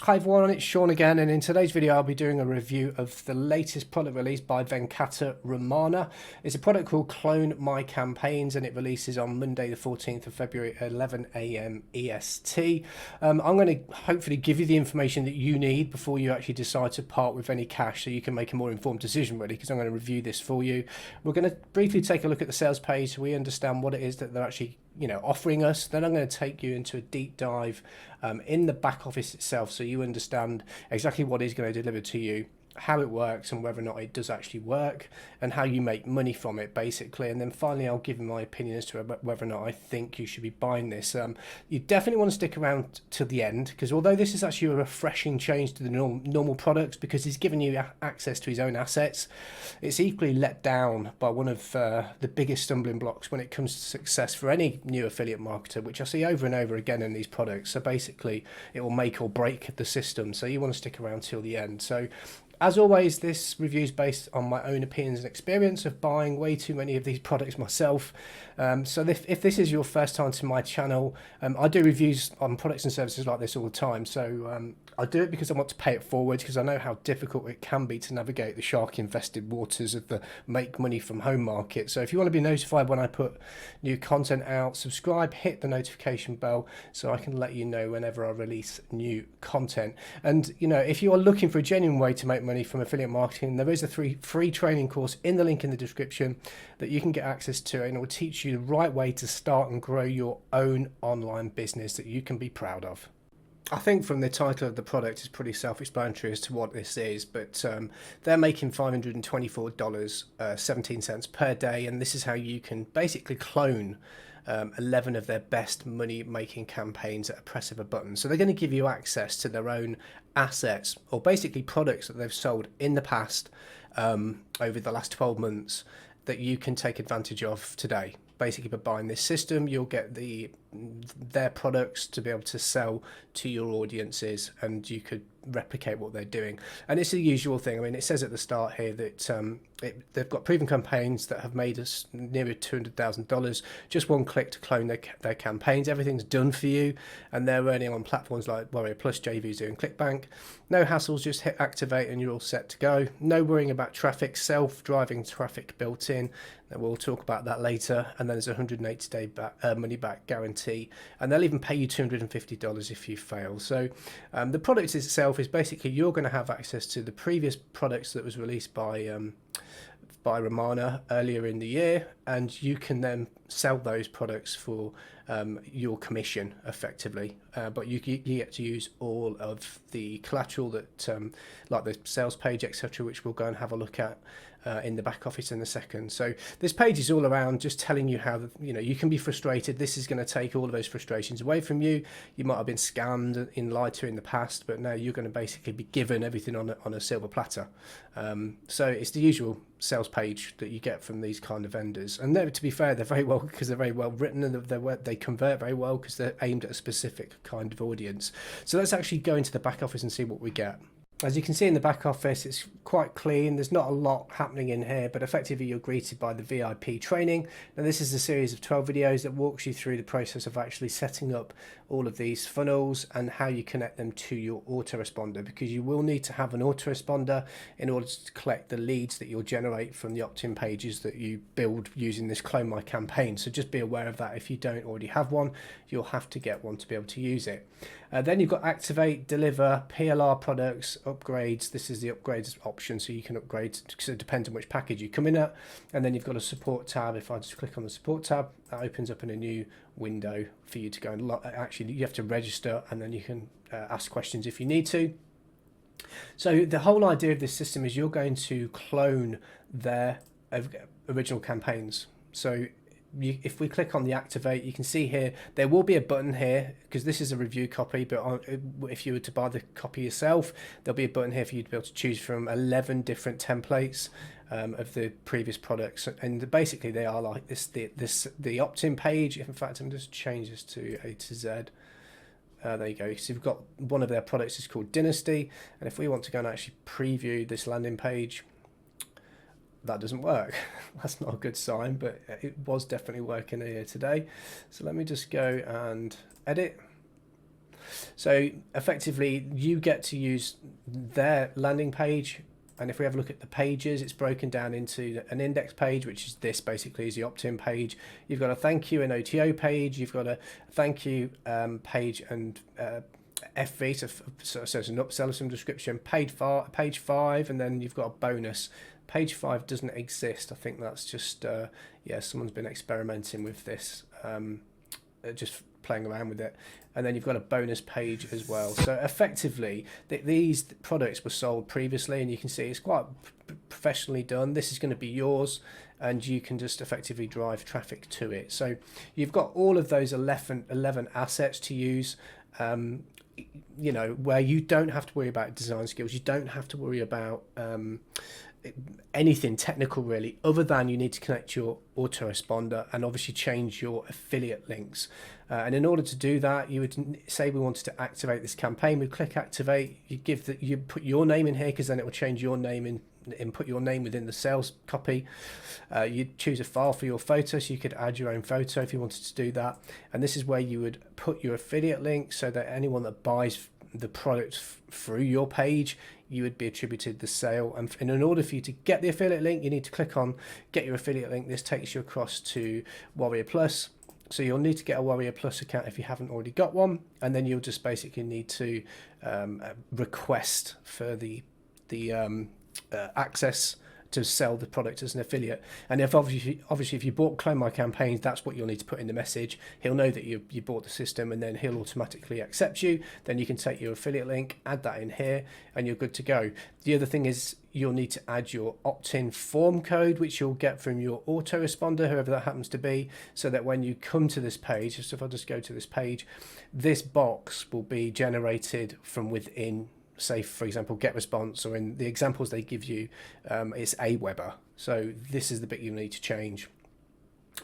Hi everyone, it's Sean again, and in today's video I'll be doing a review of the latest product released by Venkata Ramana. It's a product called CloneMyCampaigns and it releases on Monday the 14th of February at 11 AM EST. I'm going to hopefully give you the information that you need before you actually decide to part with any cash so you can make a more informed decision really, because I'm going to review this for you. We're going to briefly take a look at the sales page so we understand what it is that they're actually offering us. Then I'm going to take you into a deep dive in the back office itself so you understand exactly what is going to deliver to you, how it works and whether or not it does actually work, and how you make money from it basically. And then finally I'll give you my opinion as to whether or not I think you should be buying this. You definitely want to stick around till the end, because although this is actually a refreshing change to the normal products because he's given you access to his own assets, it's equally let down by one of the biggest stumbling blocks when it comes to success for any new affiliate marketer, which I see over and over again in these products. So basically it will make or break the system, so you want to stick around till the end. So as always, this review is based on my own opinions and experience of buying way too many of these products myself. So if this is your first time to my channel, I do reviews on products and services like this all the time. So I do it because I want to pay it forward, because I know how difficult it can be to navigate the shark-infested waters of the make money from home market. So if you want to be notified when I put new content out, subscribe, hit the notification bell so I can let you know whenever I release new content. And if you are looking for a genuine way to make money from affiliate marketing, there is a free training course in the link in the description that you can get access to, and it will teach you the right way to start and grow your own online business that you can be proud of. I think from the title of the product it's pretty self-explanatory as to what this is, but they're making $524.17 per day, and this is how you can basically clone 11 of their best money-making campaigns at a press of a button. So they're going to give you access to their own assets, or basically products that they've sold in the past over the last 12 months that you can take advantage of today. Basically, by buying this system, you'll get their products to be able to sell to your audiences, and you could replicate what they're doing. And it's the usual thing. I mean, it says at the start here that they've got proven campaigns that have made us nearly $200,000. Just one click to clone their campaigns. Everything's done for you, and they're running on platforms like Warrior Plus, JVZoo, and ClickBank. No hassles, just hit activate and you're all set to go. No worrying about traffic, self-driving traffic built in. We'll talk about that later. And then there's a 180-day money back guarantee, and they'll even pay you $250 if you fail. So the product itself is basically you're going to have access to the previous products that was released by Ramana earlier in the year, and you can then sell those products for your commission effectively, but you get to use all of the collateral that like the sales page, etc., which we'll go and have a look at in the back office in a second. So this page is all around just telling you how you can be frustrated. This is going to take all of those frustrations away from you. You might have been scammed and lied to in the past, but now you're going to basically be given everything on a silver platter. So it's the usual sales page that you get from these kind of vendors, and to be fair, they're very well, because they're very well written, and they convert very well because they're aimed at a specific kind of audience. So let's actually go into the back office and see what we get. As you can see in the back office, it's quite clean. There's not a lot happening in here, but effectively you're greeted by the VIP training. Now this is a series of 12 videos that walks you through the process of actually setting up all of these funnels and how you connect them to your autoresponder, because you will need to have an autoresponder in order to collect the leads that you'll generate from the opt-in pages that you build using this Clone My Campaign. So just be aware of that. If you don't already have one, you'll have to get one to be able to use it. Then you've got activate, deliver, PLR products, upgrades. This is the upgrades option, so you can upgrade, because it depends on which package you come in at. And then you've got a support tab. If I just click on the support tab, that opens up in a new window for you to go and actually you have to register, and then you can ask questions if you need to. So the whole idea of this system is you're going to clone their original campaigns. So if we click on the activate, you can see here there will be a button here, because this is a review copy, but if you were to buy the copy yourself, there'll be a button here for you to be able to choose from 11 different templates of the previous products, and basically they are like the opt-in page. In fact, I'm just change this to A to Z. There you go. So you've got one of their products is called Dynasty, and if we want to go and actually preview this landing page, that doesn't work. That's not a good sign, but it was definitely working here today. So let me just go and edit. So effectively, you get to use their landing page. And if we have a look at the pages, it's broken down into an index page, which is this basically is the opt-in page. You've got a thank you and OTO page. You've got a thank you page and FV, so it's an upsell of some description. Page 5, and then you've got a bonus. Page 5 doesn't exist. I think that's just yeah, someone's been experimenting with this, just playing around with it. And then you've got a bonus page as well. So effectively, these products were sold previously, and you can see it's quite professionally done. This is going to be yours, and you can just effectively drive traffic to it. So you've got all of those 11 assets to use. You know, where you don't have to worry about design skills, you don't have to worry about anything technical really, other than you need to connect your autoresponder and obviously change your affiliate links. And in order to do that, you would say we wanted to activate this campaign. We click activate. You put your name in here, because then it will change your name in. Input your name within the sales copy. You'd choose a file for your photo, so you could add your own photo if you wanted to do that. And this is where you would put your affiliate link, so that anyone that buys the product through your page, you would be attributed the sale. And in order for you to get the affiliate link, you need to click on get your affiliate link. This takes you across to Warrior Plus. So you'll need to get a Warrior Plus account if you haven't already got one, and then you'll just basically need to request for the access to sell the product as an affiliate. And if obviously if you bought CloneMyCampaigns, that's what you'll need to put in the message. He'll know that you bought the system, and then he'll automatically accept you. Then you can take your affiliate link, add that in here, and you're good to go. The other thing is you'll need to add your opt-in form code, which you'll get from your autoresponder, whoever that happens to be, so that when you come to this page, so if I just go to this page, this box will be generated from within, say for example GetResponse, or in the examples they give you, it's Aweber. So this is the bit you need to change,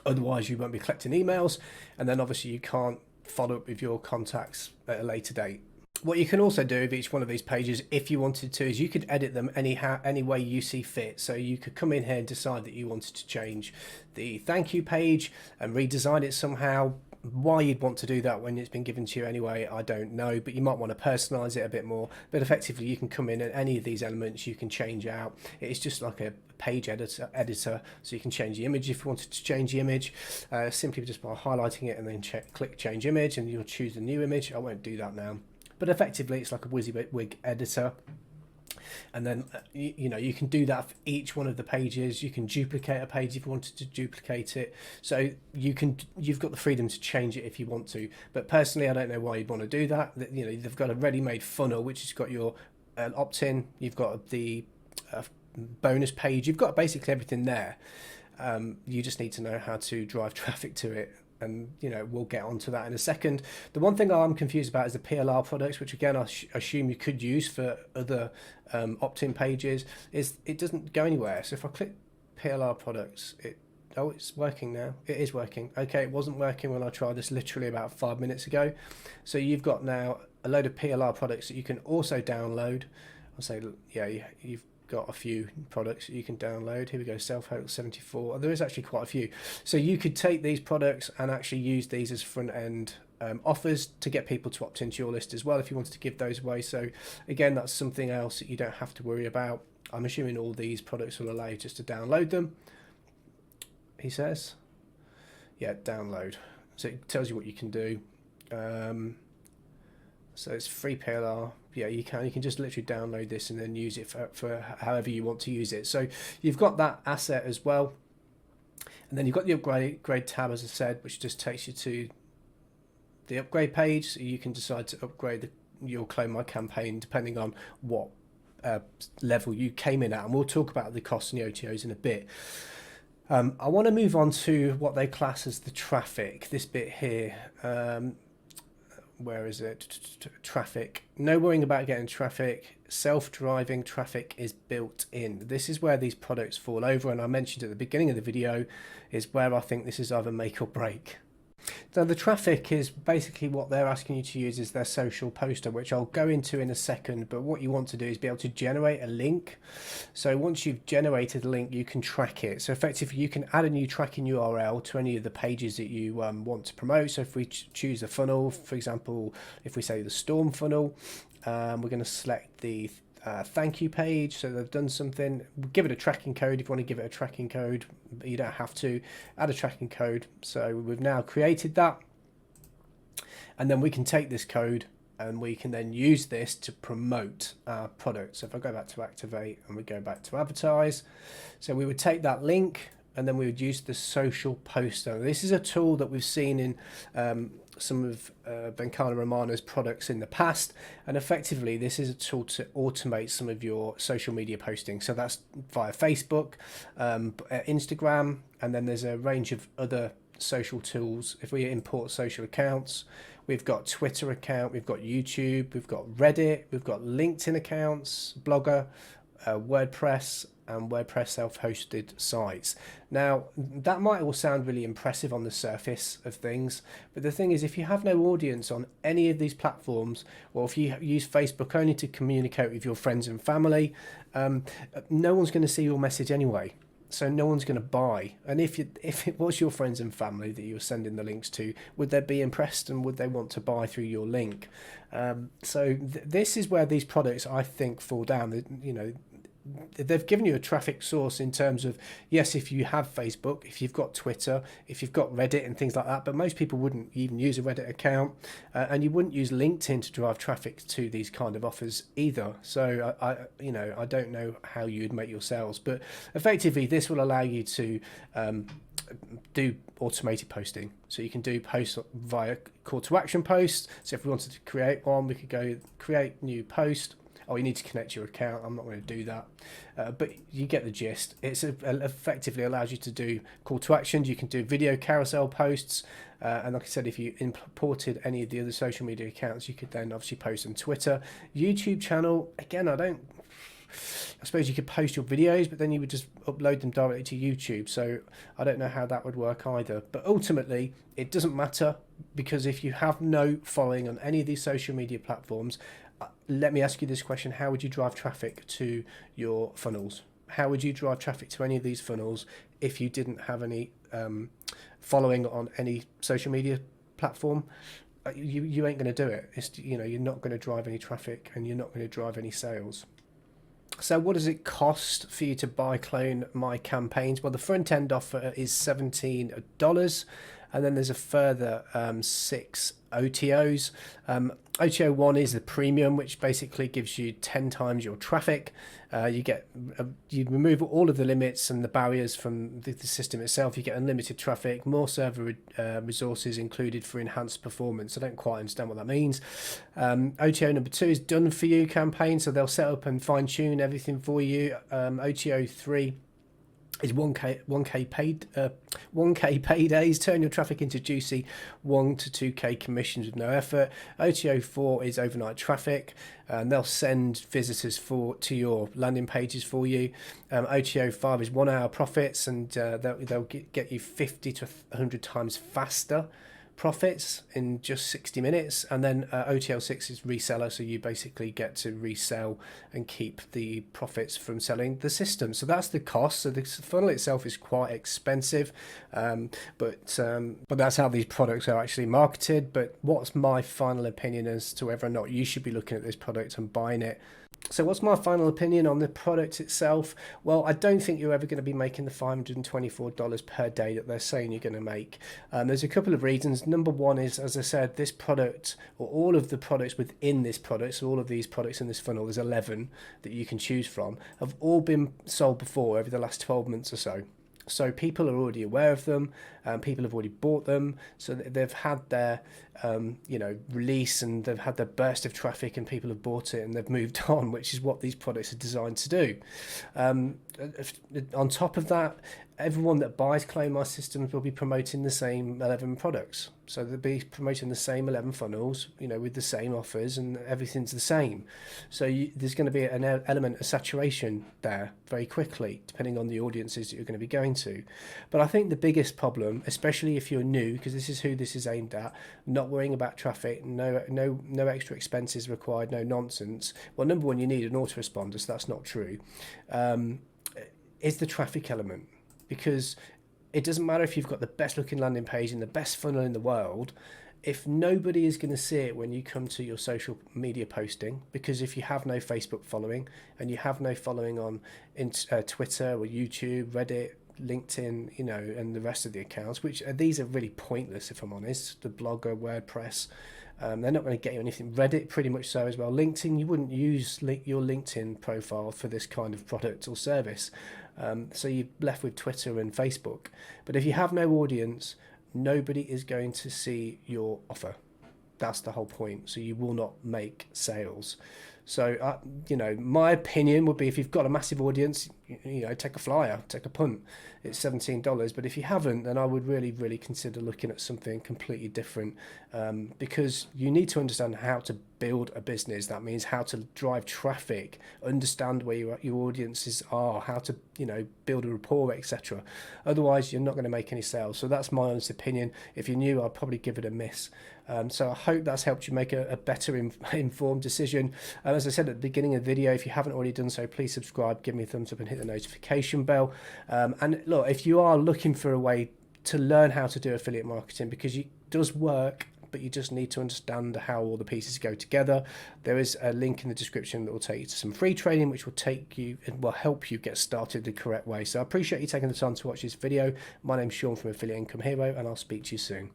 otherwise you won't be collecting emails, and then obviously you can't follow up with your contacts at a later date. What you can also do with each one of these pages, if you wanted to, is you could edit them any way you see fit. So you could come in here and decide that you wanted to change the thank you page and redesign it somehow. Why you'd want to do that when it's been given to you anyway, I don't know, but you might want to personalize it a bit more. But effectively you can come in and any of these elements you can change out. It's just like a page editor, so you can change the image if you wanted to change the image, simply just by highlighting it and then click change image, and you'll choose a new image. I won't do that now, but effectively it's like a WYSIWYG editor. And then you know, you can do that for each one of the pages. You can duplicate a page if you wanted to duplicate it, so you've got the freedom to change it if you want to. But personally I don't know why you'd want to do that. You know, they've got a ready-made funnel which has got your opt-in, you've got the bonus page, you've got basically everything there. You just need to know how to drive traffic to it, and you know, we'll get onto that in a second. The one thing I'm confused about is the PLR products, which again I assume you could use for other opt-in pages. Is it doesn't go anywhere. So if I click PLR products, oh, it's working now. It is working. Okay, it wasn't working when I tried this literally about 5 minutes ago. So you've got now a load of PLR products that you can also download. I'll say, yeah, you've got a few products that you can download. Here we go, self-help 74. There is actually quite a few. So you could take these products and actually use these as front-end offers to get people to opt into your list as well if you wanted to give those away. So again, that's something else that you don't have to worry about. I'm assuming all these products will allow you just to download them, he says. Yeah, download. So it tells you what you can do. So it's free PLR. Yeah, you can just literally download this and then use it for however you want to use it. So you've got that asset as well. And then you've got the upgrade tab, as I said, which just takes you to the upgrade page. So you can decide to upgrade your CloneMyCampaign depending on what level you came in at. And we'll talk about the costs and the OTOs in a bit. I want to move on to what they class as the traffic, this bit here. Where is it? Traffic. No worrying about getting traffic. Self-driving traffic is built in. This is where these products fall over, and I mentioned at the beginning of the video is where I think this is either make or break. So the traffic is basically what they're asking you to use is their social poster, which I'll go into in a second. But what you want to do is be able to generate a link. So once you've generated a link, you can track it. So effectively, you can add a new tracking URL to any of the pages that you want to promote. So if we choose a funnel, for example, if we say the storm funnel, we're going to select the thank you page, so they've done something. Give it a tracking code if you want to give it a tracking code, but you don't have to. Add a tracking code. So we've now created that, and then we can take this code and we can then use this to promote our product. So if I go back to activate and we go back to advertise, so we would take that link and then we would use the social poster. This is a tool that we've seen in some of Venkana Ramana's products in the past, and effectively this is a tool to automate some of your social media posting. So that's via Facebook, Instagram, and then there's a range of other social tools. If we import social accounts, we've got Twitter account, we've got YouTube, we've got Reddit, we've got LinkedIn accounts, Blogger, WordPress, and WordPress self-hosted sites. Now, that might all sound really impressive on the surface of things, but the thing is, if you have no audience on any of these platforms, or if you use Facebook only to communicate with your friends and family, no one's going to see your message anyway. So no one's going to buy. And if it was your friends and family that you were sending the links to, would they be impressed and would they want to buy through your link? This is where these products, I think, fall down. You know, they've given you a traffic source in terms of, yes, if you have Facebook, if you've got Twitter, if you've got Reddit and things like that, but most people wouldn't even use a Reddit account, and you wouldn't use LinkedIn to drive traffic to these kind of offers either. So I don't know how you'd make your sales, but effectively this will allow you to do automated posting. So you can do posts via call to action posts. So if we wanted to create one, we could go create new post. Oh, you need to connect your account. I'm not going to do that. But you get the gist. It effectively allows you to do call to actions. You can do video carousel posts. And like I said, if you imported any of the other social media accounts, you could then obviously post on Twitter. YouTube channel, again, I suppose you could post your videos, but then you would just upload them directly to YouTube. So I don't know how that would work either. But ultimately, it doesn't matter, because if you have no following on any of these social media platforms, let me ask you this question: how would you drive traffic to your funnels? How would you drive traffic to any of these funnels if you didn't have any following on any social media platform? You ain't going to do it. You're not going to drive any traffic, and you're not going to drive any sales. So what does it cost for you to buy CloneMyCampaigns? Well, the front end offer is $17, and then there's a further 6 OTOs. OTO 1 is the premium, which basically gives you 10 times your traffic. You remove all of the limits and the barriers from the system itself. You get unlimited traffic, more server resources included for enhanced performance. I don't quite understand what that means. OTO number 2 is done for you campaign, so they'll set up and fine tune everything for you. OTO 3 is 1k paydays. Turn your traffic into juicy 1 to 2k commissions with no effort. OTO 4 is overnight traffic, and they'll send visitors to your landing pages for you. OTO 5 is 1 hour profits, and they'll get you 50 to 100 times faster profits in just 60 minutes. And then OTL 6 is reseller, so you basically get to resell and keep the profits from selling the system. So that's the cost. So the funnel itself is quite expensive, but that's how these products are actually marketed. But what's my final opinion as to whether or not you should be looking at this product and buying it? So what's my final opinion on the product itself? Well, I don't think you're ever going to be making the $524 per day that they're saying you're going to make. There's a couple of reasons. Number one is, as I said, this product, or all of the products within this product, so all of these products in this funnel, there's 11 that you can choose from, have all been sold before over the last 12 months or so. So people are already aware of them, people have already bought them, so they've had their release, and they've had their burst of traffic, and people have bought it and they've moved on, which is what these products are designed to do. On top of that, everyone that buys Clone My Systems will be promoting the same 11 products. So they'll be promoting the same 11 funnels, you know, with the same offers, and everything's the same. So there's going to be an element of saturation there very quickly, depending on the audiences that you're going to be going to. But I think the biggest problem, especially if you're new, because this is who this is aimed at, not worrying about traffic, no extra expenses required, no nonsense. Well, number one, you need an autoresponder, so that's not true. Is the traffic element. Because it doesn't matter if you've got the best looking landing page and the best funnel in the world, if nobody is going to see it when you come to your social media posting, because if you have no Facebook following and you have no following on Twitter or YouTube, Reddit, LinkedIn, you know, and the rest of the accounts, which these are really pointless if I'm honest, the blogger, WordPress, they're not going to get you anything. Reddit pretty much so as well. LinkedIn, you wouldn't use your LinkedIn profile for this kind of product or service. So you're left with Twitter and Facebook. But if you have no audience, nobody is going to see your offer. That's the whole point. So you will not make sales. So, you know, my opinion would be if you've got a massive audience, you know, take a flyer, take a punt. It's $17. But if you haven't, then I would really, really consider looking at something completely different, because you need to understand how to build a business. That means how to drive traffic, understand where your audiences are, how to, you know, build a rapport, etc. Otherwise, you're not going to make any sales. So that's my honest opinion. If you're new, I'd probably give it a miss. So I hope that's helped you make a better informed decision. As I said at the beginning of the video, if you haven't already done so, please subscribe, give me a thumbs up and hit the notification bell. And look, if you are looking for a way to learn how to do affiliate marketing, because it does work, but you just need to understand how all the pieces go together, there is a link in the description that will take you to some free training, which will take you and will help you get started the correct way. So I appreciate you taking the time to watch this video. My name's Sean from Affiliate Income Hero, and I'll speak to you soon.